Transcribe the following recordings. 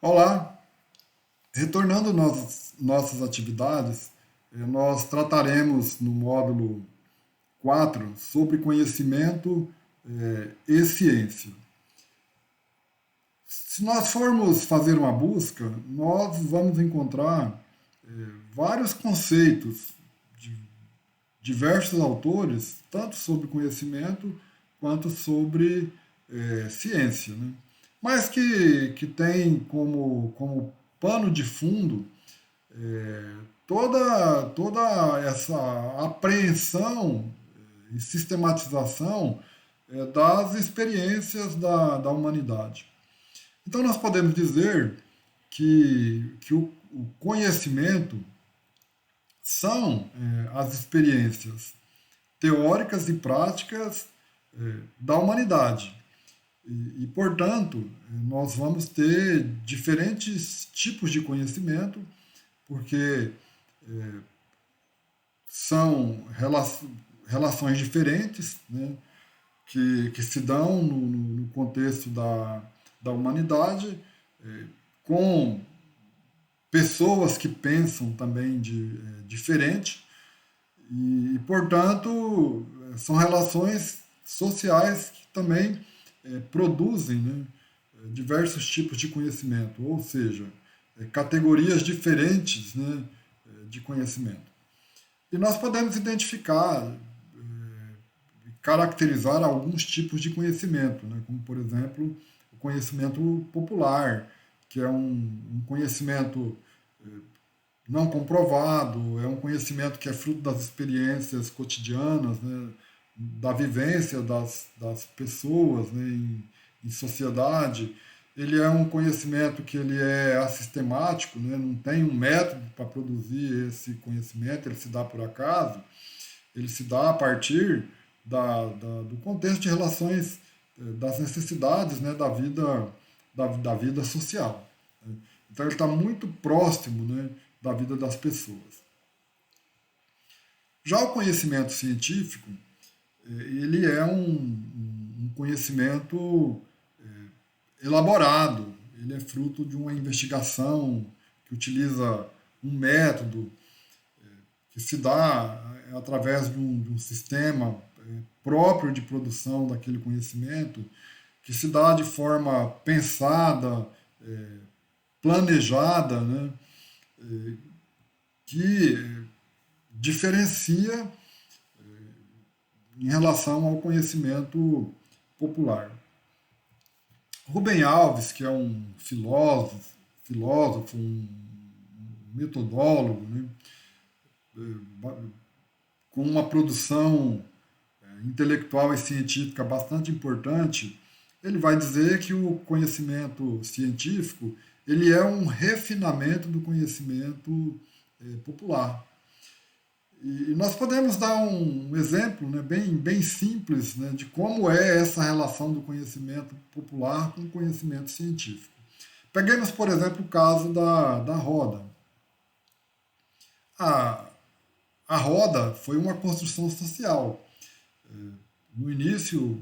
Olá, retornando nossas atividades, nós trataremos no módulo 4 sobre conhecimento e ciência. Se nós formos fazer uma busca, nós vamos encontrar vários conceitos de diversos autores, tanto sobre conhecimento quanto sobre ciência, né? Mas que tem como pano de fundo toda essa apreensão e sistematização das experiências da humanidade. Então, nós podemos dizer que o conhecimento são as experiências teóricas e práticas da humanidade. Portanto, nós vamos ter diferentes tipos de conhecimento, porque são relações diferentes, né, que se dão no contexto da humanidade, com pessoas que pensam também diferente, portanto, são relações sociais que também produzem, né, diversos tipos de conhecimento, ou seja, categorias diferentes, né, de conhecimento. E nós podemos identificar, caracterizar alguns tipos de conhecimento, né, como, por exemplo, o conhecimento popular, que é um conhecimento não comprovado, é um conhecimento que é fruto das experiências cotidianas, né, da vivência das pessoas, né, em sociedade. Ele é um conhecimento que ele é assistemático, né, não tem um método para produzir esse conhecimento, ele se dá por acaso, ele se dá a partir do contexto de relações, das necessidades, né, da vida social, né? Então ele está muito próximo, né, da vida das pessoas. Já o conhecimento científico, ele é um conhecimento elaborado, ele é fruto de uma investigação que utiliza um método que se dá através de um sistema próprio de produção daquele conhecimento, que se dá de forma pensada, planejada, né, que diferencia em relação ao conhecimento popular. Rubem Alves, que é um filósofo um metodólogo, né, com uma produção intelectual e científica bastante importante, ele vai dizer que o conhecimento científico ele é um refinamento do conhecimento popular. E nós podemos dar um exemplo, né, bem simples, né, de como é essa relação do conhecimento popular com o conhecimento científico. Peguemos, por exemplo, o caso da roda. A, a roda foi uma construção social. No início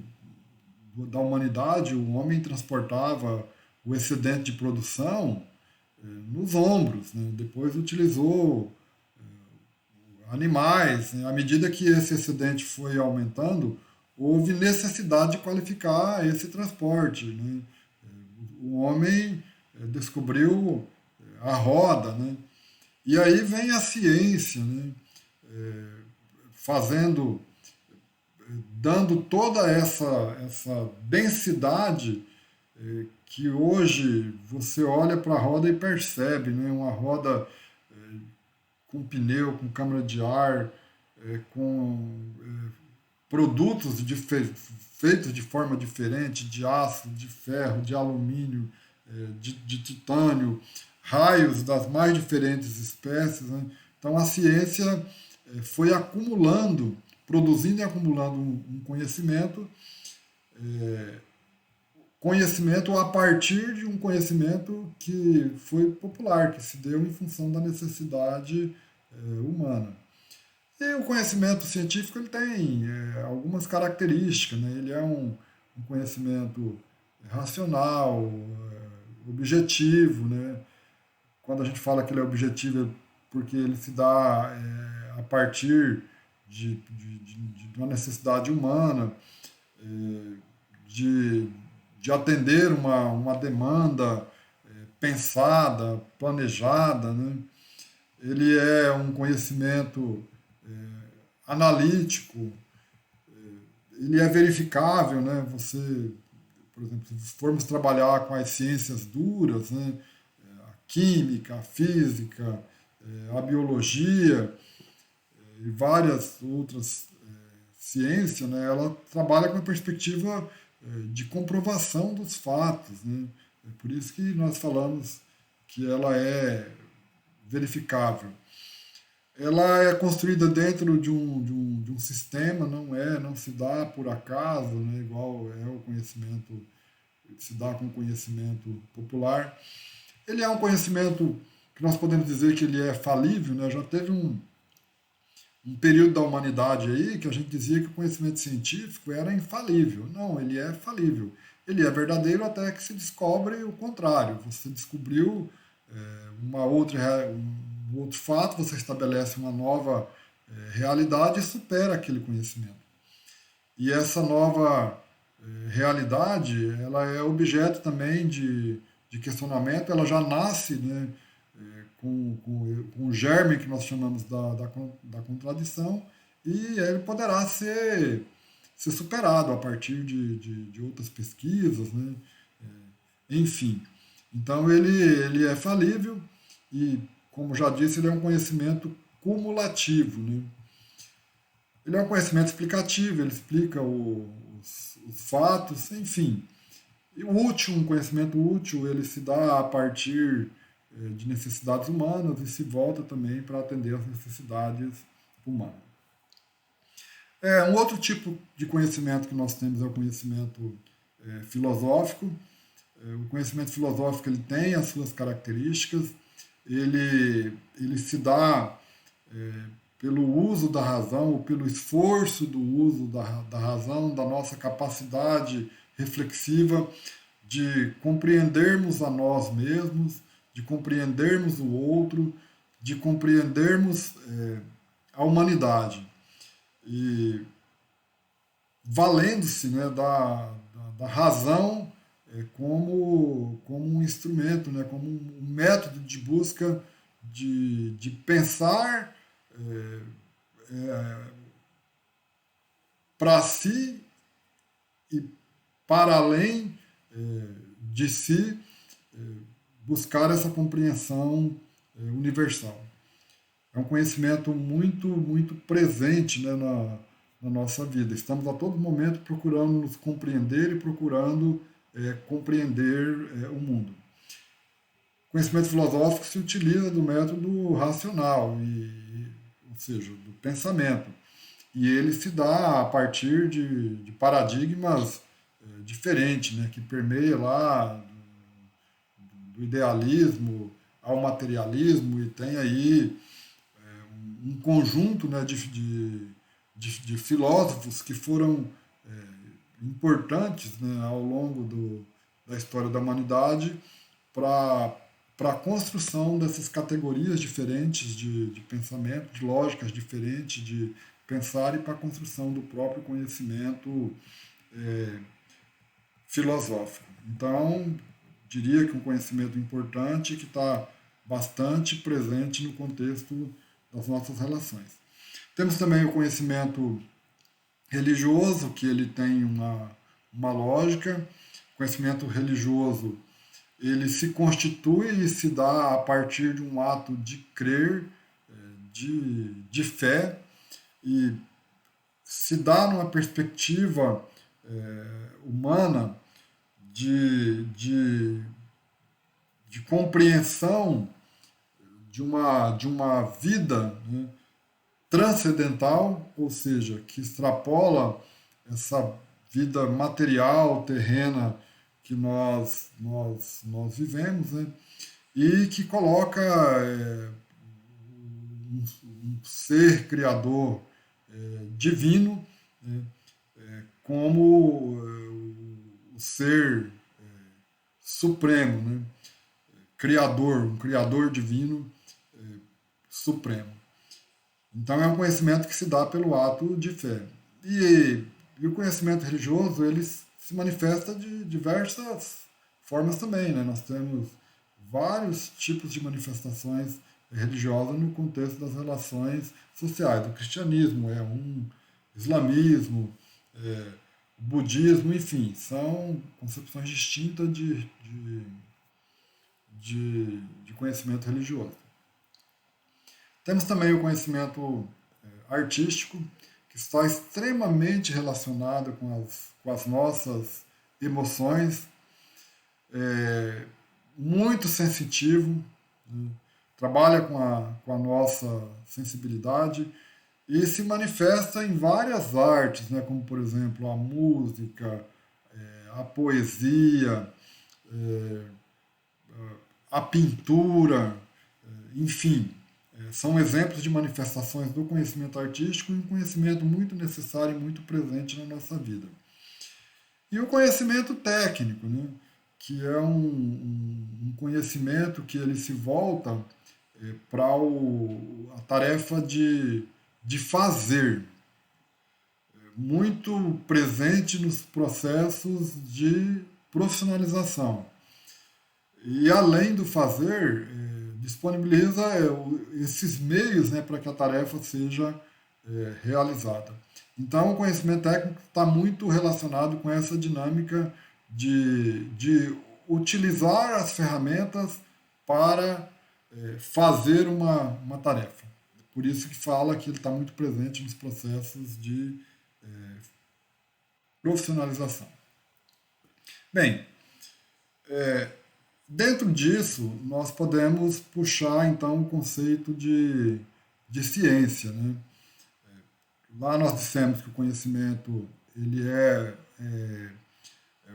da humanidade, o homem transportava o excedente de produção nos ombros, né? Depois utilizou animais, né? À medida que esse excedente foi aumentando, houve necessidade de qualificar esse transporte, né? O homem descobriu a roda, né? E aí vem a ciência, né, fazendo, dando toda essa densidade que hoje você olha para a roda e percebe, né? Uma roda com pneu, com câmara de ar, com produtos feitos de forma diferente, de aço, de ferro, de alumínio, de titânio, raios das mais diferentes espécies, né? Então a ciência foi acumulando, produzindo e acumulando um conhecimento a partir de um conhecimento que foi popular, que se deu em função da necessidade humana. E o conhecimento científico ele tem algumas características, né? Ele é um conhecimento racional, objetivo, né? Quando a gente fala que ele é objetivo, é porque ele se dá a partir de uma necessidade humana, de, de atender uma demanda pensada, planejada, né? Ele é um conhecimento analítico, ele é verificável, né? Você, por exemplo, se formos trabalhar com as ciências duras, né? A química, a física, a biologia e várias outras ciências, né? Ela trabalha com a perspectiva de comprovação dos fatos, né? É por isso que nós falamos que ela é verificável. Ela é construída dentro de um sistema, não se dá por acaso, né, igual é o conhecimento, se dá com o conhecimento popular. Ele é um conhecimento que nós podemos dizer que ele é falível, né? Já teve um período da humanidade aí que a gente dizia que o conhecimento científico era infalível. Não, ele é falível. Ele é verdadeiro até que se descobre o contrário. Você descobriu um outro fato, você estabelece uma nova realidade e supera aquele conhecimento. E essa nova realidade, ela é objeto também de questionamento, ela já nasce, né, com o germe que nós chamamos da contradição, e ele poderá ser superado a partir de outras pesquisas, né? Enfim. Então ele é falível e, como já disse, ele é um conhecimento cumulativo, né? Ele é um conhecimento explicativo, ele explica os fatos, enfim. E o útil, um conhecimento útil, ele se dá a partir de necessidades humanas e se volta também para atender às necessidades humanas. Um outro tipo de conhecimento que nós temos é o conhecimento filosófico. O conhecimento filosófico ele tem as suas características, ele se dá pelo uso da razão, ou pelo esforço do uso da razão, da nossa capacidade reflexiva de compreendermos a nós mesmos, de compreendermos o outro, de compreendermos a humanidade. E valendo-se, né, da razão como um instrumento, né, como um método de busca de pensar para si e para além de si, buscar essa compreensão universal. É um conhecimento muito, muito presente, né, na nossa vida. Estamos a todo momento procurando nos compreender e procurando compreender o mundo. O conhecimento filosófico se utiliza do método racional, ou seja, do pensamento. E ele se dá a partir de paradigmas diferentes, né, que permeia lá do idealismo ao materialismo e tem aí um conjunto, né, de filósofos que foram importantes, né, ao longo da história da humanidade para a construção dessas categorias diferentes de pensamento, de lógicas diferentes de pensar e para a construção do próprio conhecimento filosófico. Então, diria que um conhecimento importante que está bastante presente no contexto das nossas relações. Temos também o conhecimento religioso, que ele tem uma lógica. O conhecimento religioso ele se constitui e se dá a partir de um ato de crer, de fé, e se dá numa perspectiva humana de compreensão de uma vida, né, transcendental, ou seja, que extrapola essa vida material, terrena que nós vivemos, né, e que coloca um ser criador divino, né, como o ser supremo, né? Criador, um criador divino supremo. Então é um conhecimento que se dá pelo ato de fé. E o conhecimento religioso, ele se manifesta de diversas formas também, né? Nós temos vários tipos de manifestações religiosas no contexto das relações sociais. O cristianismo é um, islamismo, o budismo, enfim, são concepções distintas de conhecimento religioso. Temos também o conhecimento artístico, que está extremamente relacionado com as nossas emoções, muito sensitivo, né? Trabalha com a nossa sensibilidade e se manifesta em várias artes, né? Como, por exemplo, a música, a poesia, a pintura, enfim, são exemplos de manifestações do conhecimento artístico, um conhecimento muito necessário e muito presente na nossa vida. E o conhecimento técnico, né? Que é um conhecimento que ele se volta para a tarefa de fazer, muito presente nos processos de profissionalização. E além do fazer, disponibiliza esses meios, né, para que a tarefa seja realizada. Então, o conhecimento técnico está muito relacionado com essa dinâmica de utilizar as ferramentas para fazer uma tarefa. Por isso que fala que ele está muito presente nos processos de profissionalização. Bem, dentro disso, nós podemos puxar, então, o conceito de ciência, né? Lá nós dissemos que o conhecimento ele é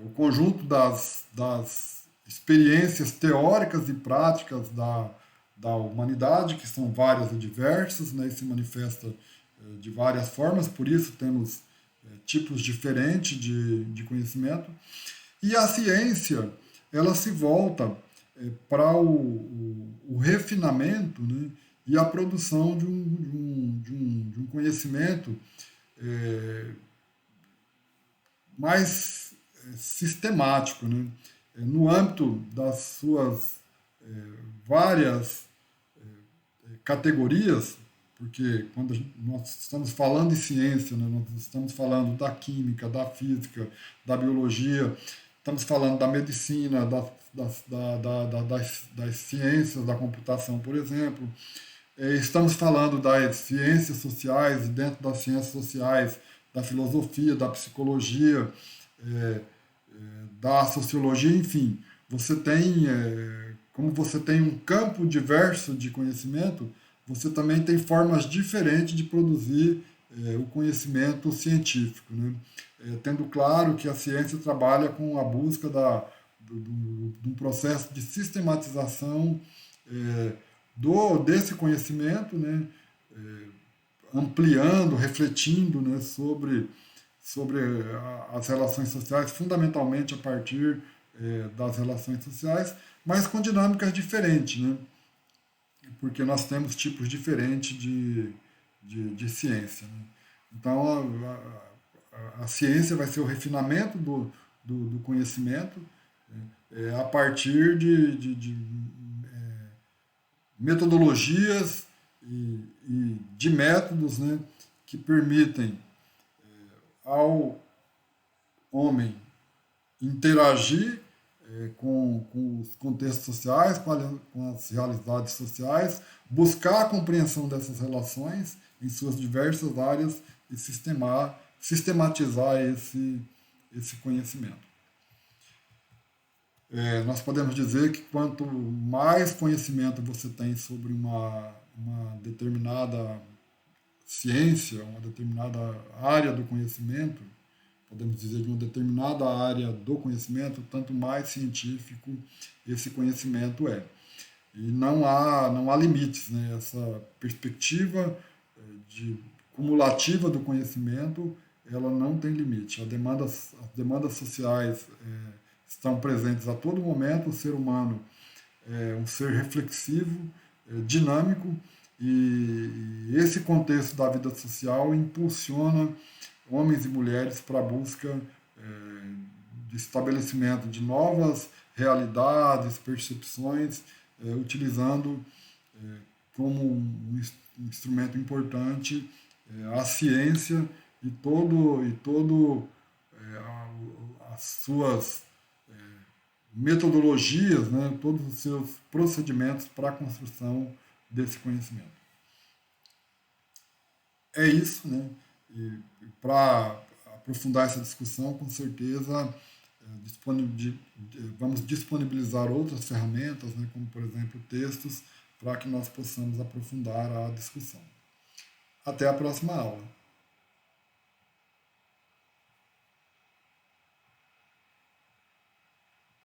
o conjunto das experiências teóricas e práticas da humanidade, que são várias e diversas, né, e se manifesta de várias formas, por isso temos tipos diferentes de conhecimento. E a ciência, ela se volta para o refinamento, né, e a produção de um conhecimento mais sistemático, né? No âmbito das suas várias categorias, porque quando nós estamos falando em ciência, né, nós estamos falando da química, da física, da biologia, estamos falando da medicina, das ciências da computação, por exemplo, estamos falando das ciências sociais, e dentro das ciências sociais, da filosofia, da psicologia, da sociologia, enfim. Você tem, como você tem um campo diverso de conhecimento, você também tem formas diferentes de produzir o conhecimento científico, né? Tendo claro que a ciência trabalha com a busca de um processo de sistematização desse conhecimento, né? Ampliando, refletindo, né? sobre as relações sociais, fundamentalmente a partir das relações sociais, mas com dinâmicas diferentes, né? Porque nós temos tipos diferentes de ciência, né? Então, a ciência vai ser o refinamento do conhecimento a partir de metodologias e de métodos, né, que permitem ao homem interagir com os contextos sociais, com as realidades sociais, buscar a compreensão dessas relações em suas diversas áreas e sistematizar esse conhecimento. Nós podemos dizer que quanto mais conhecimento você tem sobre uma determinada ciência, uma determinada área do conhecimento, podemos dizer de uma determinada área do conhecimento, tanto mais científico esse conhecimento é. E não há limites, né? Essa perspectiva cumulativa do conhecimento, ela não tem limite. As demandas sociais estão presentes a todo momento. O ser humano é um ser reflexivo, dinâmico, e esse contexto da vida social impulsiona homens e mulheres para a busca de estabelecimento de novas realidades, percepções, utilizando como um instrumento importante a ciência e todo as suas metodologias, né, todos os seus procedimentos para a construção desse conhecimento. É isso, né? E para aprofundar essa discussão, com certeza vamos disponibilizar outras ferramentas, né, como por exemplo textos, para que nós possamos aprofundar a discussão. Até a próxima aula.